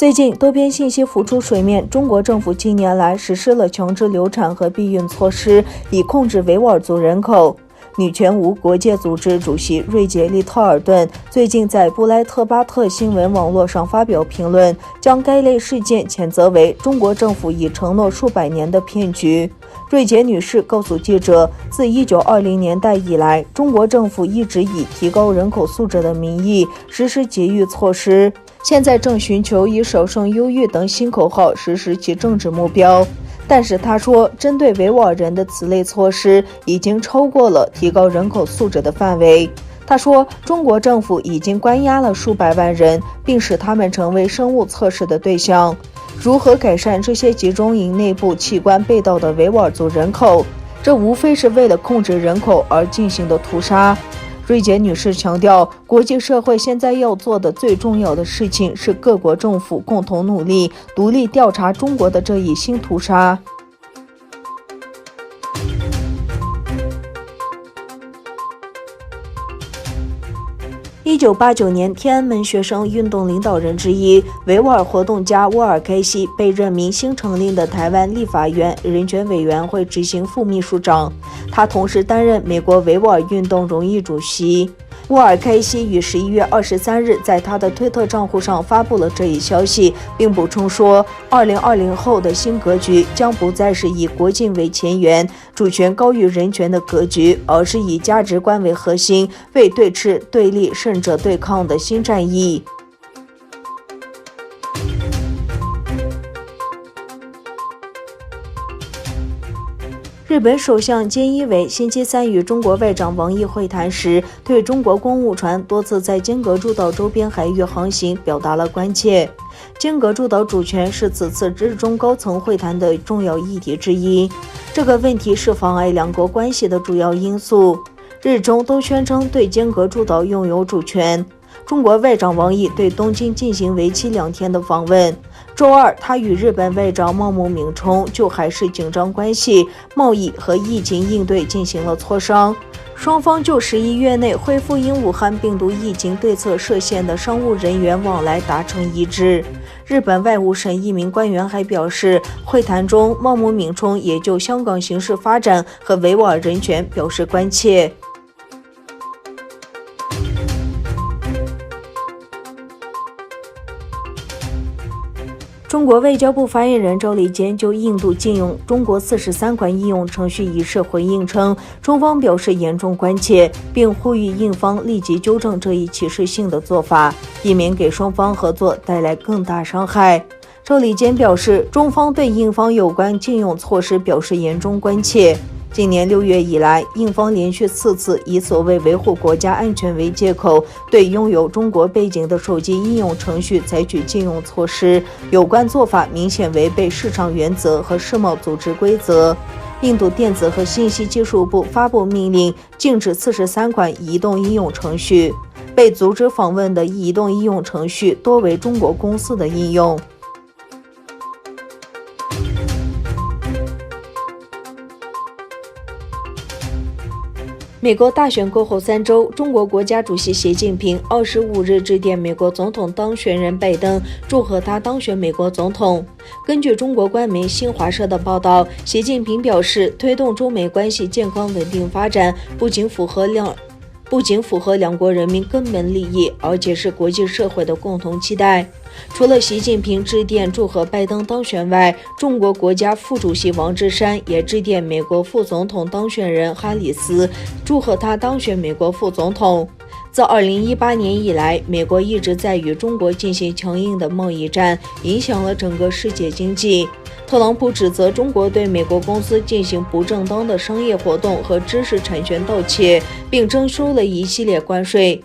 最近多篇信息浮出水面，中国政府近年来实施了强制流产和避孕措施，以控制维吾尔族人口。女权无国界组织主席瑞杰·利特尔顿最近在布莱特巴特新闻网络上发表评论，将该类事件谴责为中国政府已承诺数百年的骗局。瑞杰女士告诉记者，自1920年代以来，中国政府一直以提高人口素质的名义实施节育措施，现在正寻求以少生优育等新口号实施其政治目标。但是他说，针对维吾尔人的此类措施已经超过了提高人口素质的范围。他说，中国政府已经关押了数百万人，并使他们成为生物测试的对象。如何改善这些集中营内部器官被盗的维吾尔族人口？这无非是为了控制人口而进行的屠杀。瑞杰女士强调，国际社会现在要做的最重要的事情是各国政府共同努力，独立调查中国的这一新屠杀。1989年，天安门学生运动领导人之一、维吾尔活动家沃尔开西被任命新成立的台湾立法院人权委员会执行副秘书长，他同时担任美国维吾尔运动荣誉主席。沃尔开西于11月23日在他的推特账户上发布了这一消息，并补充说，2020后的新格局将不再是以国境为前沿、主权高于人权的格局，而是以价值观为核心、为对峙、对立甚至对抗的新战役。日本首相菅义伟星期三与中国外长王毅会谈时，对中国公务船多次在尖阁诸岛周边海域航行表达了关切。尖阁诸岛主权是此次日中高层会谈的重要议题之一，这个问题是妨碍两国关系的主要因素。日中都宣称对尖阁诸岛拥有主权。中国外长王毅对东京进行为期2天的访问。周二，他与日本外长茂木敏充就海事紧张关系、贸易和疫情应对进行了磋商。双方就11月内恢复因武汉病毒疫情对策设限的商务人员往来达成一致。日本外务省一名官员还表示，会谈中茂木敏充也就香港形势发展和维吾尔人权表示关切。中国外交部发言人赵立坚就印度禁用中国43款应用程序一事回应称，中方表示严重关切，并呼吁印方立即纠正这一歧视性的做法，以免给双方合作带来更大伤害。赵立坚表示，中方对印方有关禁用措施表示严重关切。今年6月以来，印方连续4次以所谓维护国家安全为借口，对拥有中国背景的手机应用程序采取禁用措施，有关做法明显违背市场原则和世贸组织规则。印度电子和信息技术部发布命令，禁止43款移动应用程序。被阻止访问的移动应用程序多为中国公司的应用。美国大选过后3周，中国国家主席习近平25日致电美国总统当选人拜登，祝贺他当选美国总统。根据中国官媒新华社的报道，习近平表示，推动中美关系健康稳定发展，不仅符合两国人民根本利益，而且是国际社会的共同期待。除了习近平致电祝贺拜登当选外，中国国家副主席王岐山也致电美国副总统当选人哈里斯，祝贺他当选美国副总统。自2018年以来，美国一直在与中国进行强硬的贸易战，影响了整个世界经济。特朗普指责中国对美国公司进行不正当的商业活动和知识产权盗窃，并征收了一系列关税。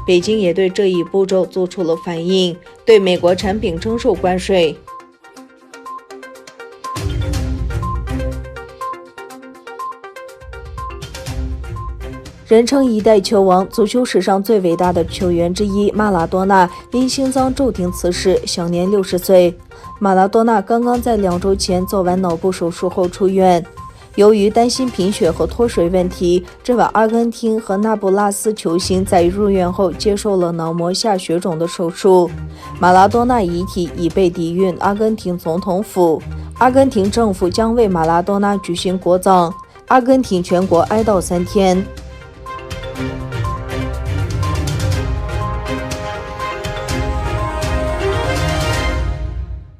北京也对这一步骤做出了反应，对美国产品征收关税。人称一代球王、足球史上最伟大的球员之一马拉多纳因心脏骤停辞世，享年60岁。马拉多纳刚刚在2周前做完脑部手术后出院。由于担心贫血和脱水问题，这位阿根廷和那不拉斯球星在入院后接受了脑膜下血肿的手术。马拉多纳遗体已被抵运阿根廷总统府，阿根廷政府将为马拉多纳举行国葬，阿根廷全国哀悼3天。